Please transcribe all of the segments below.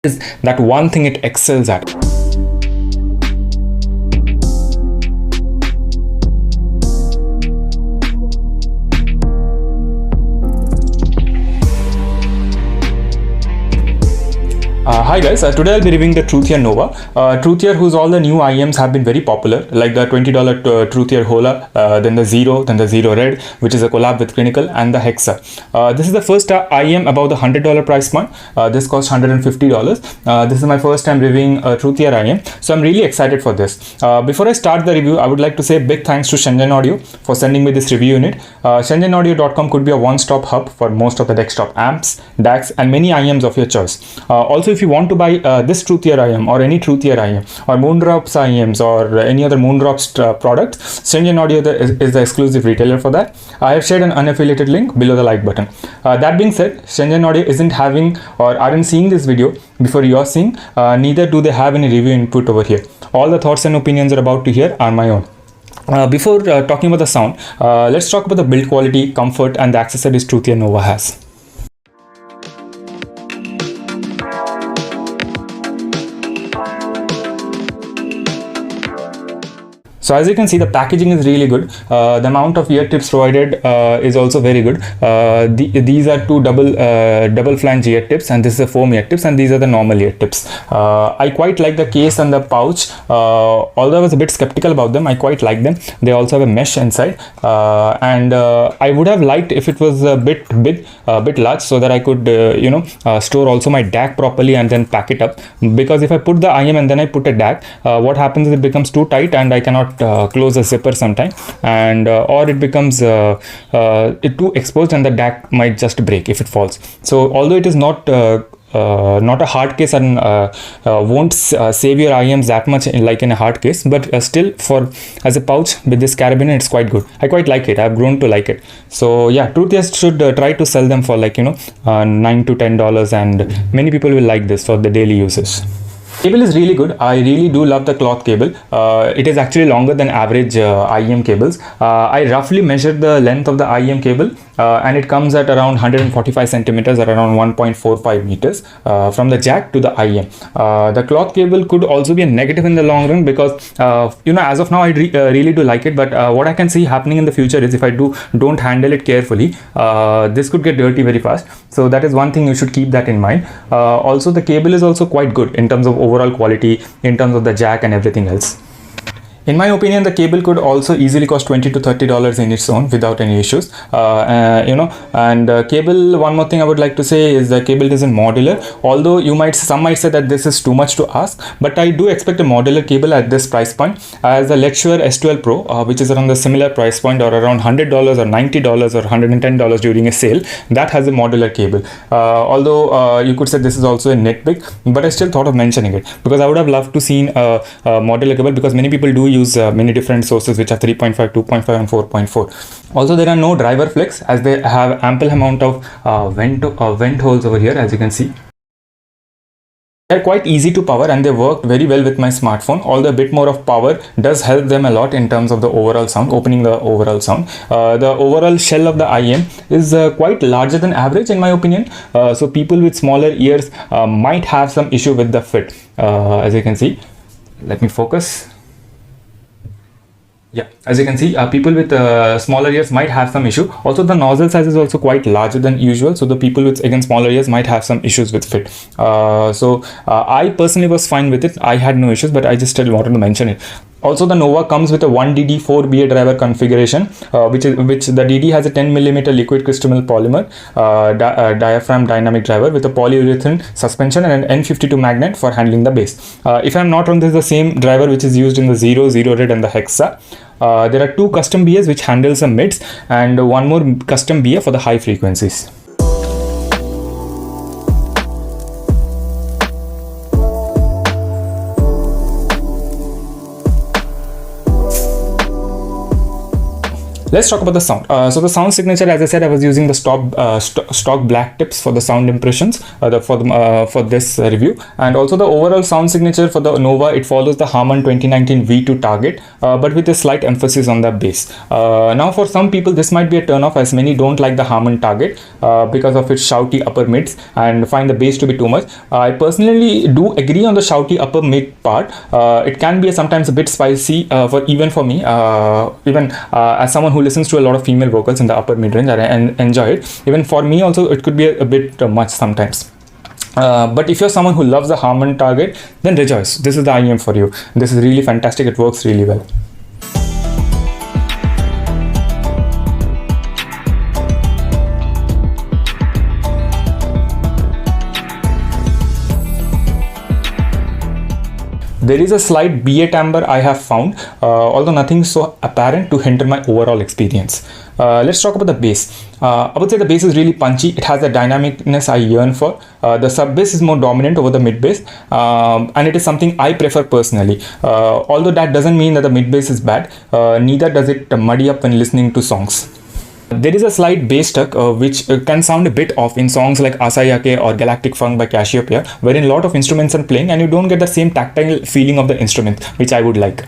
is that one thing it excels at. Hi guys, today I'll be reviewing the Truthear Nova. Truthear, whose all the new IEMs have been very popular, like the $20 Truthear Hola, then the Zero Red, which is a collab with Clinical, and the Hexa. This is the first IEM above the $100 price point. This costs $150. This is my first time reviewing a Truthear IEM, so I'm really excited for this. Before I start the review, I would like to say big thanks to Shenzhen Audio for sending me this review unit. ShenzhenAudio.com could be a one-stop hub for most of the desktop amps, DACs, and many IEMs of your choice. Also, if you want to buy this Truthear IEM or any Truthear IEM or Moondrops IEMs or any other Moondrops product, Shenzhen Audio is the exclusive retailer for that. I have shared an unaffiliated link below the like button. That being said, Shenzhen Audio isn't having or aren't seeing this video before you are seeing, neither do they have any review input over here. All the thoughts and opinions you're about to hear are my own. Before talking about the sound, let's talk about the build quality, comfort, and the accessories Truthear Nova has. So as you can see, the packaging is really good. The amount of ear tips provided is also very good. These are two double flange ear tips, and this is a foam ear tips, and these are the normal ear tips. I quite like the case and the pouch. Although I was a bit skeptical about them, I quite like them. They also have a mesh inside, and I would have liked if it was a bit big, a bit large, so that I could store also my DAC properly and then pack it up. Because if I put the IEM and then I put a DAC, what happens is it becomes too tight and I cannot close the zipper sometime, and or it becomes too exposed and the DAC might just break if it falls. So although it is not a hard case and won't save your IEMs that much like in a hard case, but still, for as a pouch with this carabiner, it's quite good. I quite like it. I've grown to like it. So yeah, Truthear should try to sell them for like $9 to $10, and many people will like this for the daily uses. Cable is really good. I really do love the cloth cable. It is actually longer than average IEM cables. I roughly measured the length of the IEM cable, and it comes at around 145 centimeters or around 1.45 meters from the jack to the IEM. The cloth cable could also be a negative in the long run, because as of now I really do like it, but what I can see happening in the future is if I don't handle it carefully, this could get dirty very fast. So that is one thing you should keep that in mind. Also, the cable is also quite good in terms of overall quality, in terms of the jack and everything else. In my opinion, the cable could also easily cost $20 to $30 in its own without any issues. Cable, one more thing I would like to say is the cable isn't modular. Although some might say that this is too much to ask, but I do expect a modular cable at this price point, as the Lecture S12 Pro, which is around the similar price point or around $100 or $90 or $110 during a sale, that has a modular cable. Although you could say this is also a nitpick, but I still thought of mentioning it because I would have loved to seen a modular cable, because many people do use many different sources which are 3.5, 2.5 and 4.4. Also, there are no driver flex, as they have ample amount of vent holes over here, as you can see. They're quite easy to power and they work very well with my smartphone, although a bit more of power does help them a lot in terms of the overall sound, opening the overall sound. The overall shell of the IEM is quite larger than average in my opinion, so people with smaller ears might have some issue with the fit. As you can see, let me focus. Yeah, as you can see, people with smaller ears might have some issue. Also, the nozzle size is also quite larger than usual, so the people with smaller ears might have some issues with fit. I personally was fine with it. I had no issues, but I just still wanted to mention it. Also, the Nova comes with a 1DD 4BA driver configuration, which the DD has a 10mm liquid crystal polymer diaphragm dynamic driver with a polyurethane suspension and an N52 magnet for handling the bass. If I'm not wrong, this is the same driver which is used in the Zero Red and the Hexa. There are two custom BAs which handles the mids and one more custom BA for the high frequencies. Let's talk about the sound. So the sound signature, as I said, I was using the stock black tips for the sound impressions for this review, and also the overall sound signature for the Nova. It follows the Harman 2019 V2 target, but with a slight emphasis on the bass. Now, for some people, this might be a turn off, as many don't like the Harman target because of its shouty upper mids and find the bass to be too much. I personally do agree on the shouty upper mid part. It can be sometimes a bit spicy for me, even as someone who listens to a lot of female vocals in the upper mid range, and enjoy it. Even for me also, it could be a bit much sometimes. But if you're someone who loves the Harman target, then rejoice. This is the IEM for you. This is really fantastic. It works really well. There is a slight BA timbre I have found, although nothing so apparent to hinder my overall experience. Let's talk about the bass. I would say the bass is really punchy. It has the dynamicness I yearn for. The sub bass is more dominant over the mid bass, and it is something I prefer personally. Although that doesn't mean that the mid bass is bad, neither does it muddy up when listening to songs. There is a slight bass tuck which can sound a bit off in songs like Asayake or Galactic Funk by Cassiopeia, wherein a lot of instruments are playing and you don't get the same tactile feeling of the instrument, which I would like.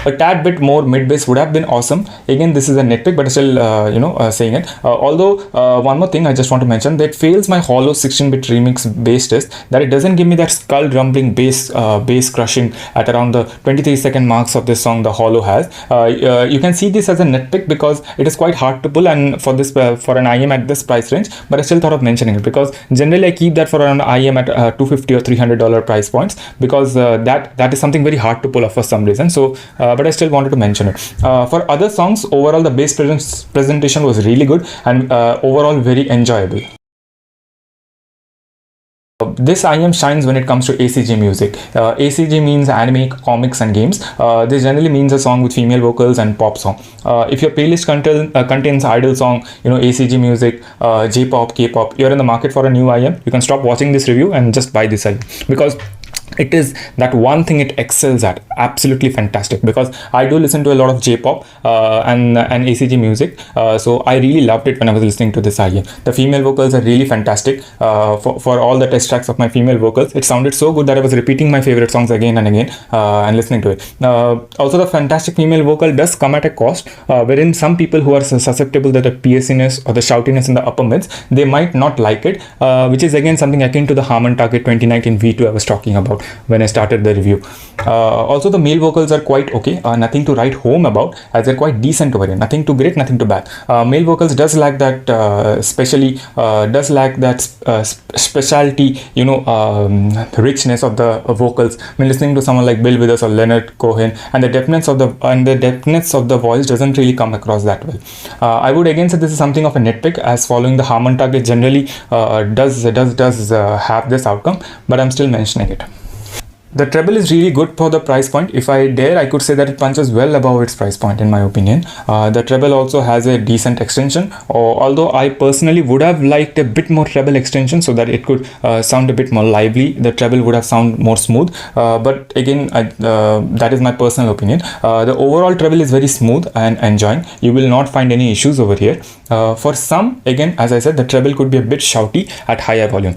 A tad bit more mid bass would have been awesome. Again, this is a nitpick, but still, saying it. Although, one more thing I just want to mention, that fails my hollow 16-bit remix bass test, that it doesn't give me that skull rumbling bass crushing at around the 23-second marks of this song the hollow has. You can see this as a nitpick because it is quite hard to pull, and for this for an IEM at this price range, but I still thought of mentioning it because generally I keep that for around IEM at $250 or $300 price points, because that is something very hard to pull off for some reason. So but I still wanted to mention it. For other songs, overall the bass presentation was really good and overall very enjoyable. This IEM shines when it comes to ACG music. ACG means anime, comics and games. This generally means a song with female vocals and pop song. If your playlist contains idol song, ACG music, J-pop, K-pop, you're in the market for a new IEM, you can stop watching this review and just buy this IEM, because it is that one thing it excels at. Absolutely fantastic, because I do listen to a lot of J-pop and ACG music, so I really loved it when I was listening to this IEM. The female vocals are really fantastic. For all the test tracks of my female vocals, it sounded so good that I was repeating my favorite songs again and again and listening to it. Also, the fantastic female vocal does come at a cost, wherein some people who are susceptible to the pierciness or the shoutiness in the upper mids, they might not like it, which is again something akin to the Harman Target 2019 V2 I was talking about when I started the review. Also, the male vocals are quite okay, nothing to write home about, as they're quite decent over here. Nothing too great, nothing too bad. Male vocals does lack that, specialty, richness of the vocals when listening to someone like Bill Withers or Leonard Cohen, and the depthness of the voice doesn't really come across that well. I would again say this is something of a nitpick, as following the Harman target generally does have this outcome, but I'm still mentioning it. The treble is really good for the price point. If I dare, I could say that it punches well above its price point in my opinion. The treble also has a decent extension, although I personally would have liked a bit more treble extension so that it could sound a bit more lively. The treble would have sounded more smooth, but again, that is my personal opinion. The overall treble is very smooth and enjoying. You will not find any issues over here. For some, again, as I said, the treble could be a bit shouty at higher volume.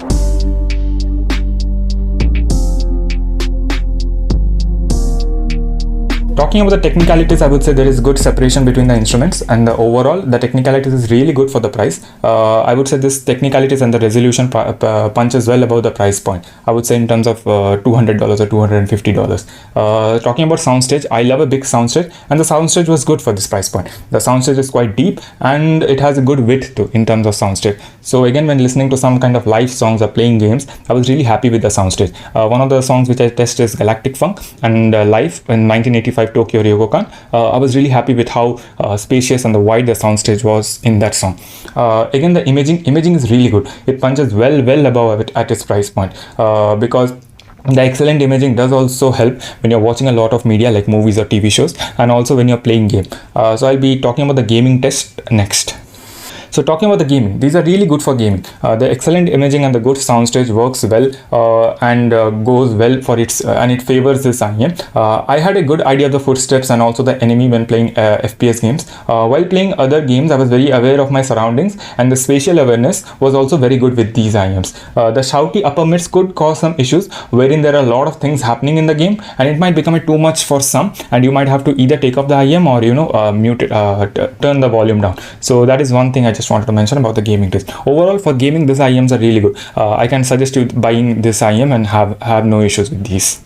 Talking about the technicalities, I would say there is good separation between the instruments, and the overall, the technicalities is really good for the price. I would say this technicalities and the resolution punches well above the price point. I would say in terms of $200 or $250. Talking about soundstage, I love a big soundstage, and the soundstage was good for this price point. The soundstage is quite deep and it has a good width too in terms of soundstage. So again, when listening to some kind of live songs or playing games, I was really happy with the soundstage. One of the songs which I tested is Galactic Funk, and live in 1985 Tokyo Ryogokan. I was really happy with how spacious and the wide the soundstage was in that song. Again, the imaging is really good. It punches well above it at its price point, because the excellent imaging does also help when you're watching a lot of media like movies or TV shows, and also when you're playing game. So I'll be talking about the gaming test next. So talking about the gaming, these are really good for gaming. The excellent imaging and the good soundstage works well and goes well for its and it favors this IEM. I had a good idea of the footsteps and also the enemy when playing FPS games. While playing other games, I was very aware of my surroundings, and the spatial awareness was also very good with these IEMs. The shouty upper mids could cause some issues wherein there are a lot of things happening in the game, and it might become too much for some, and you might have to either take off the IEM or mute it, turn the volume down. So that is one thing I just wanted to mention about the gaming test. Overall, for gaming, these IEMs are really good. I can suggest you buying this IEM and have no issues with these.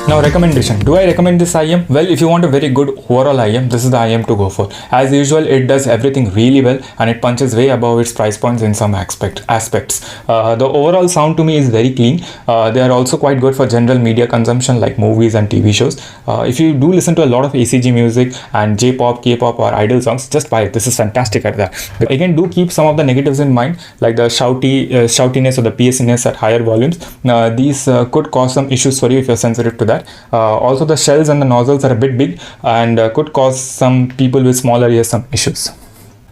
Now, recommendation. Do I recommend this IEM? Well, if you want a very good overall IEM, this is the IEM to go for. As usual, it does everything really well, and it punches way above its price points in some aspects. The overall sound to me is very clean. They are also quite good for general media consumption like movies and TV shows. If you do listen to a lot of ACG music and J-pop, K-pop or idol songs, just buy it. This is fantastic at that. But again, do keep some of the negatives in mind, like the shoutiness or the PSiness at higher volumes. These could cause some issues for you if you're sensitive to that. Also, the shells and the nozzles are a bit big and could cause some people with smaller ears some issues.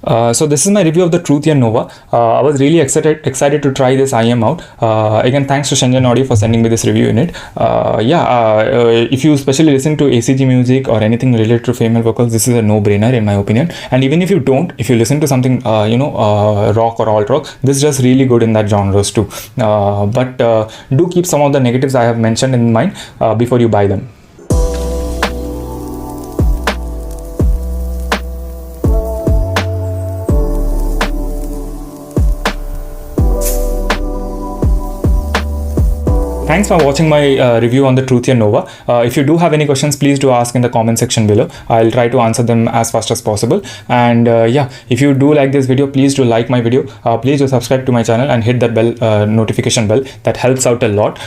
So this is my review of the Truthear Nova. I was really excited to try this IEM out. Again, thanks to Shenzhen Audio for sending me this review in it. If you especially listen to ACG music or anything related to female vocals, this is a no-brainer in my opinion. And even if you don't, if you listen to something rock or alt rock, this is just really good in that genres too. But do keep some of the negatives I have mentioned in mind before you buy them. Thanks for watching my review on the Truthear Nova. If you do have any questions, please do ask in the comment section below. I'll try to answer them as fast as possible. And if you do like this video, please do like my video. Please do subscribe to my channel and hit that bell, notification bell. That helps out a lot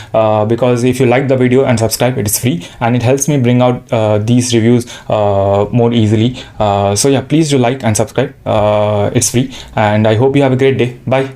because if you like the video and subscribe, it is free and it helps me bring out these reviews more easily. So yeah, please do like and subscribe. It's free, and I hope you have a great day. Bye.